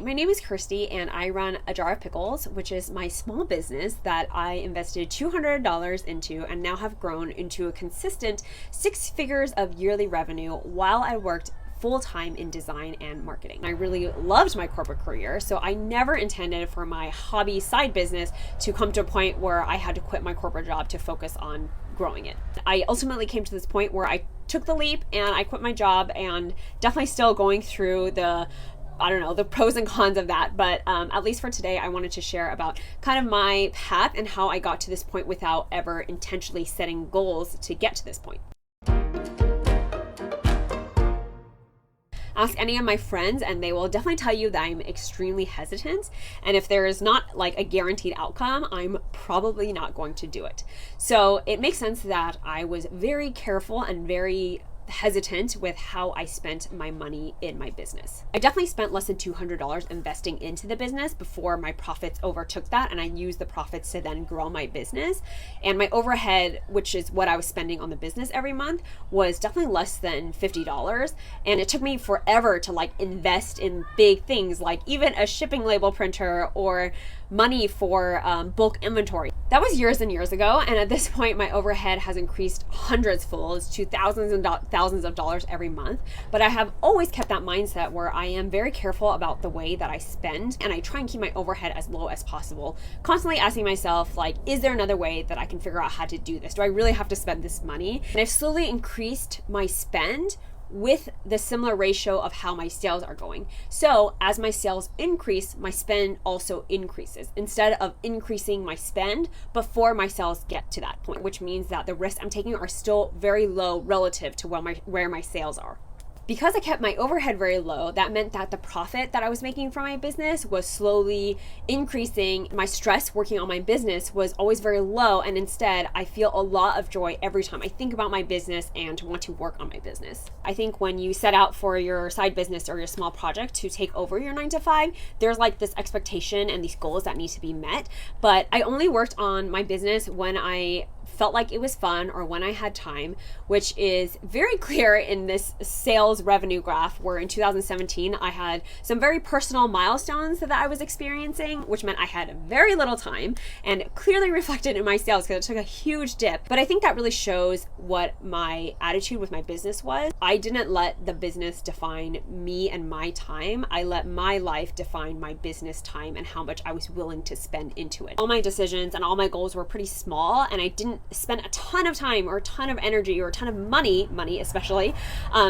My name is Kirsty and I run A Jar of Pickles, which is my small business that I invested $200 into and now have grown into a consistent 6 figures of yearly revenue while I worked full-time in design and marketing. I really loved my corporate career, so I never intended for my hobby side business to come to a point where I had to quit my corporate job to focus on growing it. I ultimately came to this point where I took the leap and I quit my job, and definitely still going through the pros and cons of that. But at least for today, I wanted to share about kind of my path and how I got to this point without ever intentionally setting goals to get to this point. Ask any of my friends and they will definitely tell you that I'm extremely hesitant. And if there is not like a guaranteed outcome, I'm probably not going to do it. So it makes sense that I was very careful and very hesitant with how I spent my money in my business. I definitely spent less than $200 investing into the business before my profits overtook that, and I used the profits to then grow my business. And my overhead, which is what I was spending on the business every month, was definitely less than $50. And it took me forever to like invest in big things like even a shipping label printer or money for bulk inventory. That was years and years ago, and at this point my overhead has increased hundreds folds to thousands of dollars every month. But I have always kept that mindset where I am very careful about the way that I spend, and I try and keep my overhead as low as possible, constantly asking myself, like, is there another way that I can figure out how to do this? Do I really have to spend this money? And I've slowly increased my spend with the similar ratio of how my sales are going. So as my sales increase, my spend also increases instead of increasing my spend before my sales get to that point, which means that the risks I'm taking are still very low relative to where my sales are. Because I kept my overhead very low, that meant that the profit that I was making from my business was slowly increasing. My stress working on my business was always very low, and instead I feel a lot of joy every time I think about my business and want to work on my business. I think when you set out for your side business or your small project to take over your 9 to 5, there's like this expectation and these goals that need to be met. But I only worked on my business when I felt like it was fun or when I had time, which is very clear in this sales revenue graph, where in 2017 I had some very personal milestones that I was experiencing, which meant I had very little time, and clearly reflected in my sales because it took a huge dip. But I think that really shows what my attitude with my business was. I didn't let the business define me and my time. I let my life define my business time and how much I was willing to spend into it. All my decisions and all my goals were pretty small, and I didn't spend a ton of time or a ton of energy or a ton of money especially,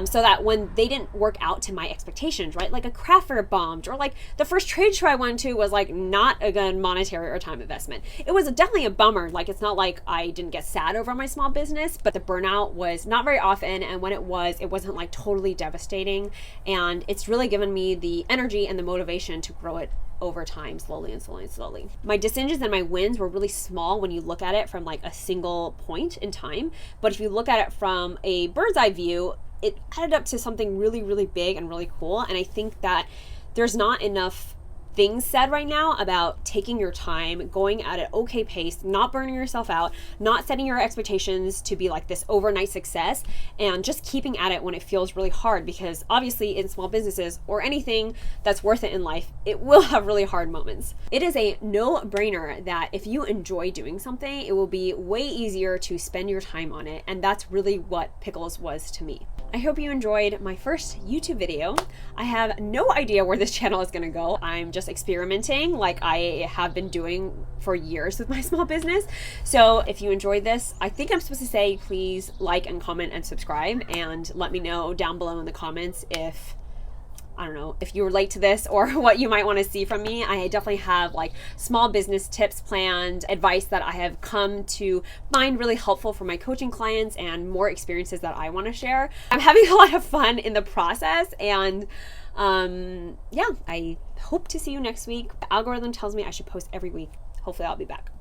so that when they didn't work out to my expectations, right? Like a craft fair bombed, or like the first trade show I went to was like not a good monetary or time investment. It was definitely a bummer. Like, it's not like I didn't get sad over my small business, but the burnout was not very often, and when it wasn't like totally devastating. And it's really given me the energy and the motivation to grow it over time, slowly. My decisions and my wins were really small when you look at it from like a single point in time. But if you look at it from a bird's eye view, it added up to something really, really big and really cool. And I think that there's not enough things said right now about taking your time, going at an okay pace, not burning yourself out, not setting your expectations to be like this overnight success, and just keeping at it when it feels really hard. Because obviously in small businesses or anything that's worth it in life, it will have really hard moments. It is a no-brainer that if you enjoy doing something, it will be way easier to spend your time on it. And that's really what Pickles was to me. I hope you enjoyed my first YouTube video. I have no idea where this channel is gonna go. I'm just experimenting like I have been doing for years with my small business. So if you enjoyed this, I think I'm supposed to say please like and comment and subscribe, and let me know down below in the comments if you relate to this or what you might want to see from me. I definitely have like small business tips planned, advice that I have come to find really helpful for my coaching clients, and more experiences that I want to share. I'm having a lot of fun in the process, and yeah, I hope to see you next week. The algorithm tells me I should post every week. Hopefully I'll be back.